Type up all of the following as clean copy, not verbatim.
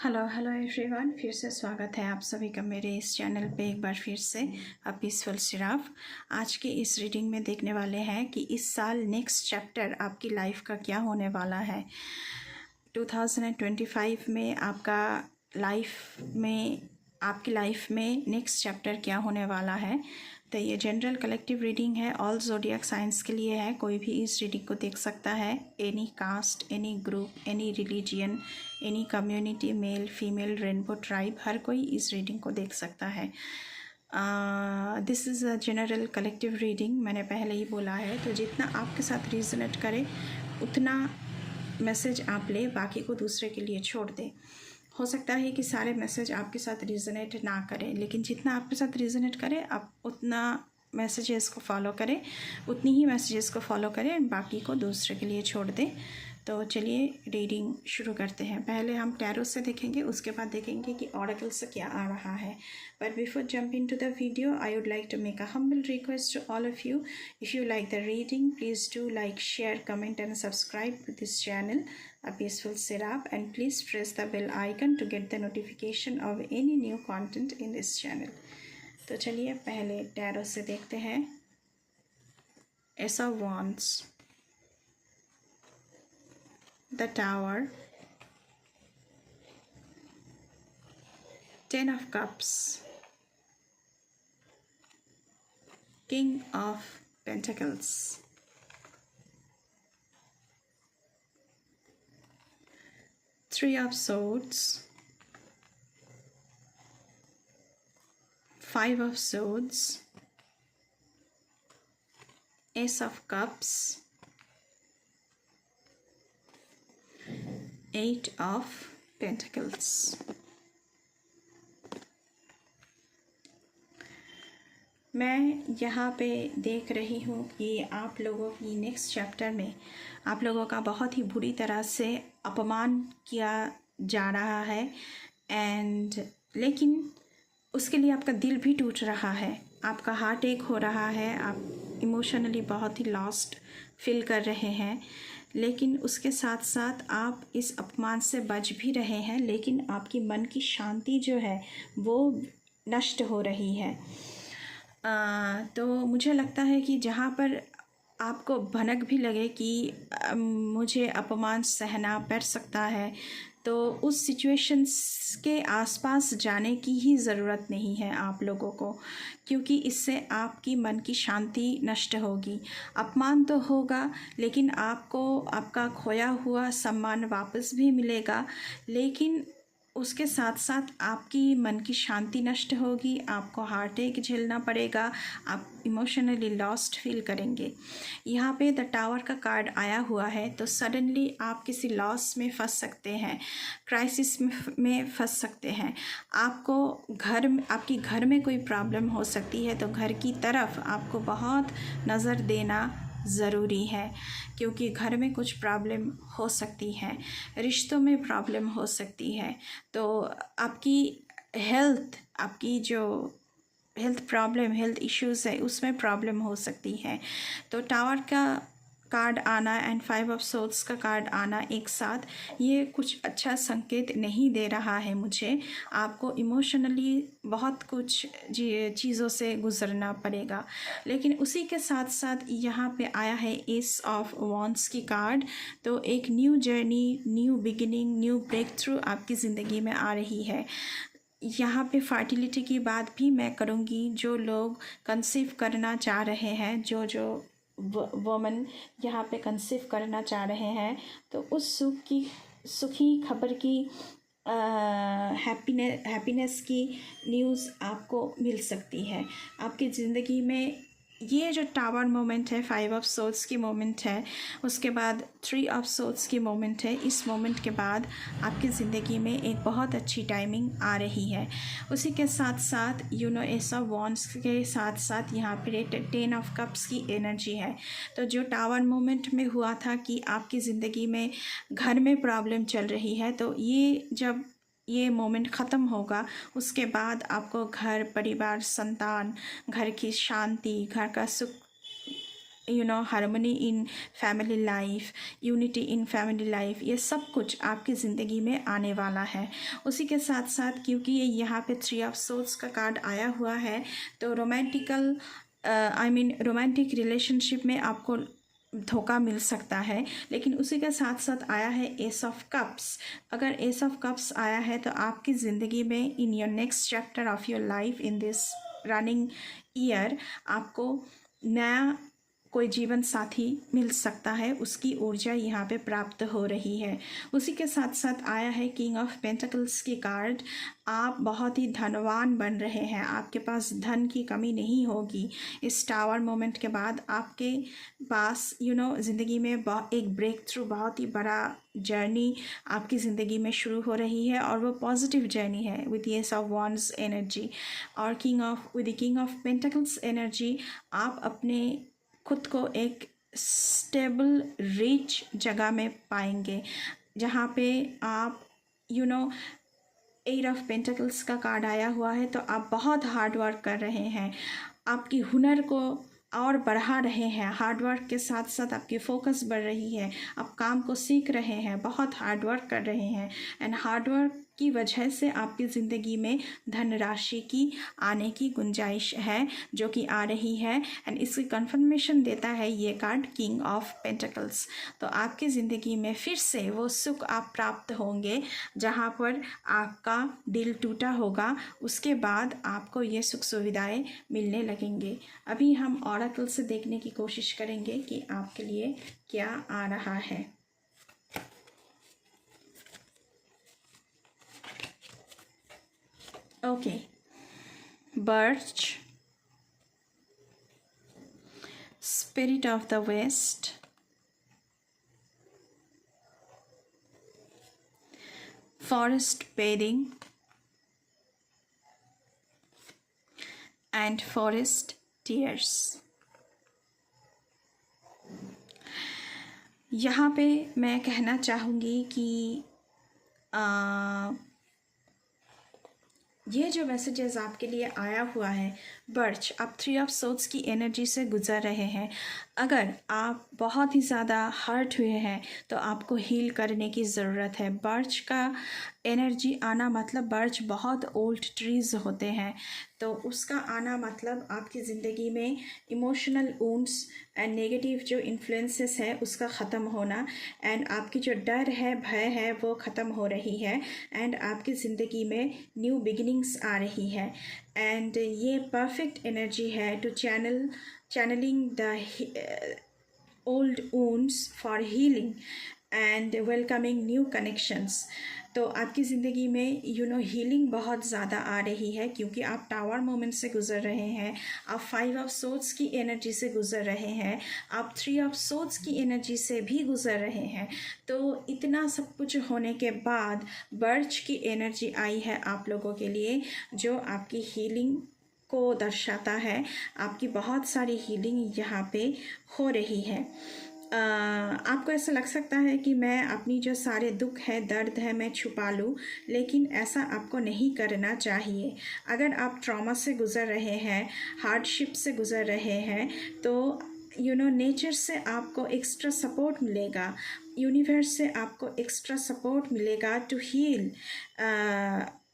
Hello hello everyone, फिर से स्वागत है आप सभी का मेरे इस चैनल पे एक बार फिर से। पीसफुल सिराफ। आज के इस रीडिंग में देखने वाले हैं कि इस साल नेक्स्ट चैप्टर आपकी लाइफ का क्या होने वाला है। 2025 में आपकी लाइफ में नेक्स्ट चैप्टर क्या होने वाला है। तो ये जनरल कलेक्टिव रीडिंग है, ऑल ज़ोडिएक साइंस के लिए है। कोई भी इस रीडिंग को देख सकता है। Any caste, any group, any religion, any community, male female, rainbow tribe, हर कोई इस रीडिंग को देख सकता है। This is a general collective reading, मैंने पहले ही बोला है। तो जितना आपके साथ रिजोनेट करे उतना मैसेज आप ले, बाकी को दूसरे के लिए छोड़ दें। हो सकता है कि सारे मैसेज आपके साथ रिजोनेट ना करें, लेकिन जितना आपके साथ रिजोनेट करे आप उतना मैसेजेस को फॉलो करें, उतनी ही मैसेजेस को फॉलो करें, बाकी को दूसरे के लिए छोड़ दें। तो चलिए रीडिंग शुरू करते हैं। पहले हम टैरो से देखेंगे, उसके बाद देखेंगे कि ऑरेकल से क्या आ रहा है। But before jump into the video, I would like to make a humble request to all of you. If you like the reading, please do like, share, comment and subscribe to this channel, A Peaceful Seraph, and please press the bell icon to get the notification of any new content in this channel. तो चलिए पहले tarot से देखते हैं। Ace of Wands, the Tower, Ten of Cups, King of Pentacles, Three of Swords, Five of Swords, Ace of Cups, Eight of Pentacles। मैं यहाँ पे देख रही हूँ कि आप लोगों की नेक्स्ट चैप्टर में आप लोगों का बहुत ही बुरी तरह से अपमान किया जा रहा है, लेकिन उसके लिए आपका दिल भी टूट रहा है, आपका हार्ट एक हो रहा है, आप इमोशनली बहुत ही लॉस्ट फील कर रहे हैं। लेकिन उसके साथ साथ आप इस अपमान से बच भी रहे हैं, लेकिन आपकी मन की शांति जो है वो नष्ट हो रही है। तो मुझे लगता है कि जहाँ पर आपको भनक भी लगे कि मुझे अपमान सहना पड़ सकता है, तो उस सिचुएशंस के आसपास जाने की ही ज़रूरत नहीं है आप लोगों को, क्योंकि इससे आपकी मन की शांति नष्ट होगी। अपमान तो होगा, लेकिन आपको आपका खोया हुआ सम्मान वापस भी मिलेगा, लेकिन उसके साथ साथ आपकी मन की शांति नष्ट होगी, आपको हार्ट अटैक झेलना पड़ेगा, आप इमोशनली लॉस्ट फील करेंगे। यहाँ पे द टावर का कार्ड आया हुआ है, तो सडनली आप किसी लॉस में फंस सकते हैं, क्राइसिस में फंस सकते हैं। आपकी घर में कोई प्रॉब्लम हो सकती है, तो घर की तरफ आपको बहुत नज़र देना ज़रूरी है, क्योंकि घर में कुछ प्रॉब्लम हो सकती है, रिश्तों में प्रॉब्लम हो सकती है। तो आपकी जो हेल्थ इश्यूज़ है उसमें प्रॉब्लम हो सकती है। तो टावर का कार्ड आना एंड फाइव ऑफ सोर्ड्स का कार्ड आना एक साथ, ये कुछ अच्छा संकेत नहीं दे रहा है मुझे। आपको इमोशनली बहुत कुछ चीज़ों से गुजरना पड़ेगा। लेकिन उसी के साथ साथ यहाँ पे आया है एस ऑफ वॉन्ड्स की कार्ड। तो एक new journey, new beginning, new breakthrough आपकी ज़िंदगी में आ रही है। यहाँ पे फर्टिलिटी की बात भी मैं करूँगी। जो लोग कंसीव करना चाह रहे हैं, जो वुमन यहाँ पे कंसीव करना चाह रहे हैं, तो उस सुखी खबर की हैप्पीनेस की न्यूज़ आपको मिल सकती है। आपकी ज़िंदगी में ये जो टावर मोमेंट है, फाइव ऑफ सोर्ड्स की मोमेंट है, उसके बाद थ्री ऑफ सोर्ड्स की मोमेंट है, इस मोमेंट के बाद आपकी ज़िंदगी में एक बहुत अच्छी टाइमिंग आ रही है। उसी के साथ साथ एस ऑफ वॉन्ड्स के साथ साथ यहाँ पे टेन ऑफ कप्स की एनर्जी है। तो जो टावर मोमेंट में हुआ था कि आपकी ज़िंदगी में घर में प्रॉब्लम चल रही है, तो जब ये मोमेंट ख़त्म होगा, उसके बाद आपको घर परिवार, संतान, घर की शांति, घर का सुख harmony in family life, unity in family life, ये सब कुछ आपकी ज़िंदगी में आने वाला है। उसी के साथ साथ क्योंकि ये यहाँ पे 3 ऑफ सोर्ड्स का कार्ड आया हुआ है, तो रोमांटिक रिलेशनशिप में आपको धोखा मिल सकता है। लेकिन उसी के साथ साथ आया है एस ऑफ कप्स। अगर एस ऑफ कप्स आया है तो आपकी ज़िंदगी में in your next chapter of your life in this running year आपको नया कोई जीवन साथी मिल सकता है, उसकी ऊर्जा यहाँ पे प्राप्त हो रही है। उसी के साथ साथ आया है किंग ऑफ पेंटिकल्स की कार्ड। आप बहुत ही धनवान बन रहे हैं, आपके पास धन की कमी नहीं होगी। इस टावर मोमेंट के बाद आपके पास ज़िंदगी में एक ब्रेक थ्रू, बहुत ही बड़ा जर्नी आपकी ज़िंदगी में शुरू हो रही है और वो पॉजिटिव जर्नी है with ace of wands energy और with king of pentacles energy. आप अपने खुद को एक स्टेबल रिच जगह में पाएंगे जहाँ पे आप 8 ऑफ पेंटिकल्स का कार्ड आया हुआ है, तो आप बहुत हार्ड वर्क कर रहे हैं, आपकी हुनर को और बढ़ा रहे हैं। हार्ड वर्क के साथ साथ आपकी फोकस बढ़ रही है, आप काम को सीख रहे हैं, बहुत हार्ड वर्क कर रहे हैं एंड हार्ड वर्क की वजह से आपकी ज़िंदगी में धनराशि की आने की गुंजाइश है जो कि आ रही है एंड इसकी कंफर्मेशन देता है ये कार्ड किंग ऑफ पेंटिकल्स। तो आपकी ज़िंदगी में फिर से वो सुख आप प्राप्त होंगे जहाँ पर आपका दिल टूटा होगा, उसके बाद आपको ये सुख सुविधाएं मिलने लगेंगे। अभी हम ऑरेकल से देखने की कोशिश करेंगे कि आपके लिए क्या आ रहा है। Okay, birch, spirit of the west, forest bedding and forest tears. यहाँ पे मैं कहना चाहूँगी कि ये जो मैसेजेस आपके लिए आया हुआ है, बर्च, आप 3 ऑफ सोर्ड्स की एनर्जी से गुजर रहे हैं। अगर आप बहुत ही ज़्यादा हर्ट हुए हैं तो आपको हील करने की ज़रूरत है। बर्च का एनर्जी आना मतलब, बर्च बहुत ओल्ड ट्रीज़ होते हैं, तो उसका आना मतलब आपकी ज़िंदगी में इमोशनल वुंड्स एंड नेगेटिव जो इन्फ्लुएंसेस है उसका ख़त्म होना एंड आपकी जो डर है, भय है, वो ख़त्म हो रही है एंड आपकी ज़िंदगी में न्यू बिगिनिंग्स आ रही है एंड ये परफेक्ट एनर्जी है to channeling the old wounds for healing and welcoming new connections। तो आपकी ज़िंदगी में हीलिंग बहुत ज़्यादा आ रही है क्योंकि आप टावर मोमेंट से गुज़र रहे हैं, आप 5 ऑफ सोर्ड्स की एनर्जी से गुज़र रहे हैं, आप 3 ऑफ सोर्ड्स की एनर्जी से भी गुज़र रहे हैं। तो इतना सब कुछ होने के बाद बर्च की एनर्जी आई है आप लोगों के लिए जो आपकी हीलिंग को दर्शाता है। आपकी बहुत सारी हीलिंग यहाँ पे हो रही है। आपको ऐसा लग सकता है कि मैं अपनी जो सारे दुख है, दर्द है, मैं छुपा लूँ, लेकिन ऐसा आपको नहीं करना चाहिए। अगर आप ट्रॉमा से गुज़र रहे हैं, हार्डशिप से गुज़र रहे हैं, तो नेचर से आपको एक्स्ट्रा सपोर्ट मिलेगा, यूनिवर्स से आपको एक्स्ट्रा सपोर्ट मिलेगा टू हील।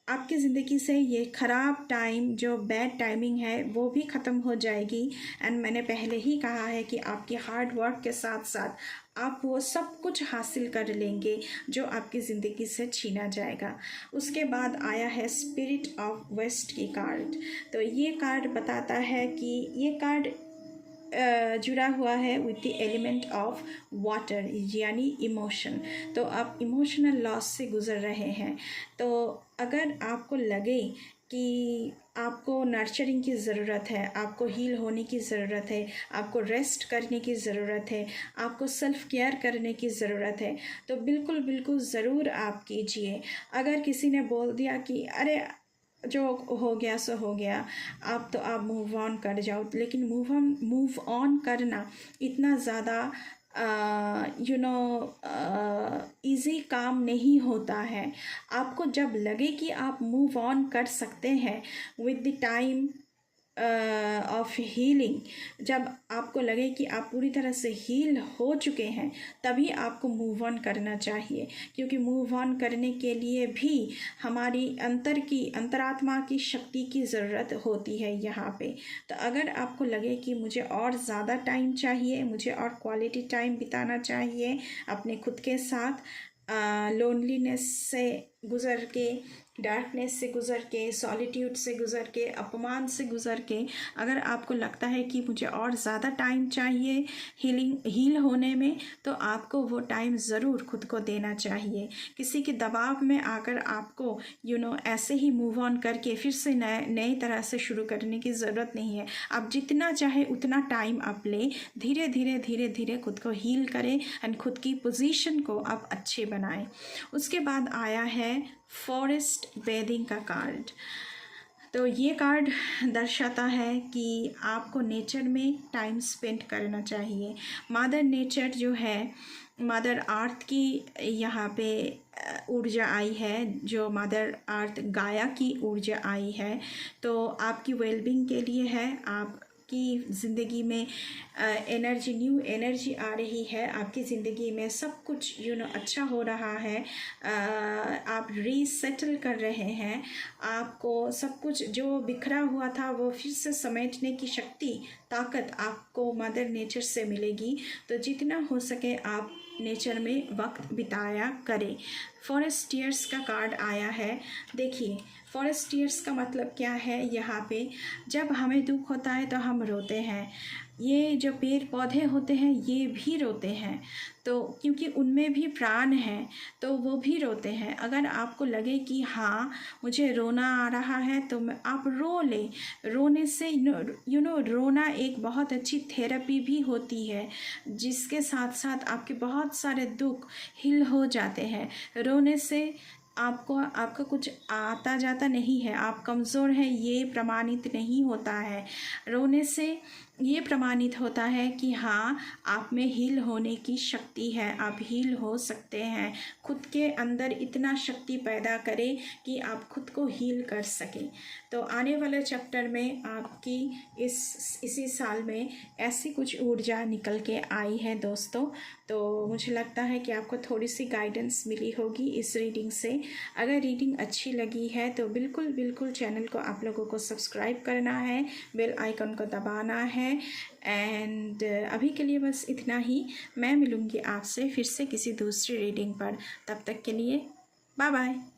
आपकी ज़िंदगी से ये ख़राब टाइम, जो बैड टाइमिंग है, वो भी ख़त्म हो जाएगी एंड मैंने पहले ही कहा है कि आपकी हार्ड वर्क के साथ साथ आप वो सब कुछ हासिल कर लेंगे जो आपकी ज़िंदगी से छीना जाएगा। उसके बाद आया है स्पिरिट ऑफ वेस्ट की कार्ड। तो ये कार्ड बताता है कि ये कार्ड जुड़ा हुआ है with the element of water यानी इमोशन। तो आप इमोशनल लॉस से गुज़र रहे हैं। तो अगर आपको लगे कि आपको नर्चरिंग की ज़रूरत है, आपको हील होने की ज़रूरत है, आपको रेस्ट करने की ज़रूरत है, आपको सेल्फ़ केयर करने की ज़रूरत है, तो बिल्कुल बिल्कुल ज़रूर आप कीजिए। अगर किसी ने बोल दिया कि अरे जो हो गया सो हो गया, आप तो आप मूव ऑन कर जाओ, लेकिन मूव ऑन करना इतना ज़्यादा इजी काम नहीं होता है। आपको जब लगे कि आप मूव ऑन कर सकते हैं with the time, of healing, जब आपको लगे कि आप पूरी तरह से हील हो चुके हैं, तभी आपको मूव ऑन करना चाहिए, क्योंकि मूव ऑन करने के लिए भी हमारी अंतरात्मा की शक्ति की ज़रूरत होती है यहाँ पे। तो अगर आपको लगे कि मुझे और ज़्यादा टाइम चाहिए, मुझे और क्वालिटी टाइम बिताना चाहिए अपने खुद के साथ, लोनलीनेस से गुज़र के, डार्कनेस से गुज़र के, सॉलिट्यूड से गुज़र के, अपमान से गुज़र के, अगर आपको लगता है कि मुझे और ज़्यादा टाइम चाहिए हील होने में, तो आपको वो टाइम ज़रूर खुद को देना चाहिए। किसी के दबाव में आकर आपको ऐसे ही मूव ऑन करके फिर से नए तरह से शुरू करने की ज़रूरत नहीं है। आप जितना चाहे उतना टाइम आप ले, धीरे धीरे खुद को हील करें एंड खुद की पोजीशन को आप अच्छे बनाएं। उसके बाद आया है फॉरेस्ट बेदिंग का कार्ड। तो ये कार्ड दर्शाता है कि आपको नेचर में टाइम स्पेंड करना चाहिए। मदर नेचर जो है, मदर अर्थ की यहाँ पे ऊर्जा आई है, जो मदर अर्थ गाया की ऊर्जा आई है, तो आपकी वेलबींग के लिए है। आपकी ज़िंदगी में एनर्जी, न्यू एनर्जी आ रही है, आपकी ज़िंदगी में सब कुछ अच्छा हो रहा है। आप रीसेटल कर रहे हैं, आपको सब कुछ जो बिखरा हुआ था वो फिर से समेटने की शक्ति, ताकत आपको मदर नेचर से मिलेगी। तो जितना हो सके आप नेचर में वक्त बिताया करें। फॉरेस्टियर्स का कार्ड आया है। देखिए, फॉरेस्टियर्स का मतलब क्या है यहाँ पे, जब हमें दुख होता है तो हम रोते हैं। ये जो पेड़ पौधे होते हैं ये भी रोते हैं, तो क्योंकि उनमें भी प्राण है तो वो भी रोते हैं। अगर आपको लगे कि हाँ मुझे रोना आ रहा है तो आप रो लें। रोने से रोना एक बहुत अच्छी थेरेपी भी होती है, जिसके साथ साथ आपके बहुत सारे दुख हील हो जाते हैं। रोने से आपका कुछ आता जाता नहीं है, आप कमज़ोर हैं ये प्रमाणित नहीं होता है। रोने से ये प्रमाणित होता है कि हाँ आप में हील होने की शक्ति है, आप हील हो सकते हैं। खुद के अंदर इतना शक्ति पैदा करें कि आप खुद को हील कर सकें। तो आने वाले चैप्टर में आपकी इसी साल में ऐसी कुछ ऊर्जा निकल के आई है दोस्तों। तो मुझे लगता है कि आपको थोड़ी सी गाइडेंस मिली होगी इस रीडिंग से। अगर रीडिंग अच्छी लगी है तो बिल्कुल चैनल को आप लोगों को सब्सक्राइब करना है, बेल आइकन को दबाना है। एंड अभी के लिए बस इतना ही। मैं मिलूँगी आपसे फिर से किसी दूसरी रीडिंग पर। तब तक के लिए बाय बाय।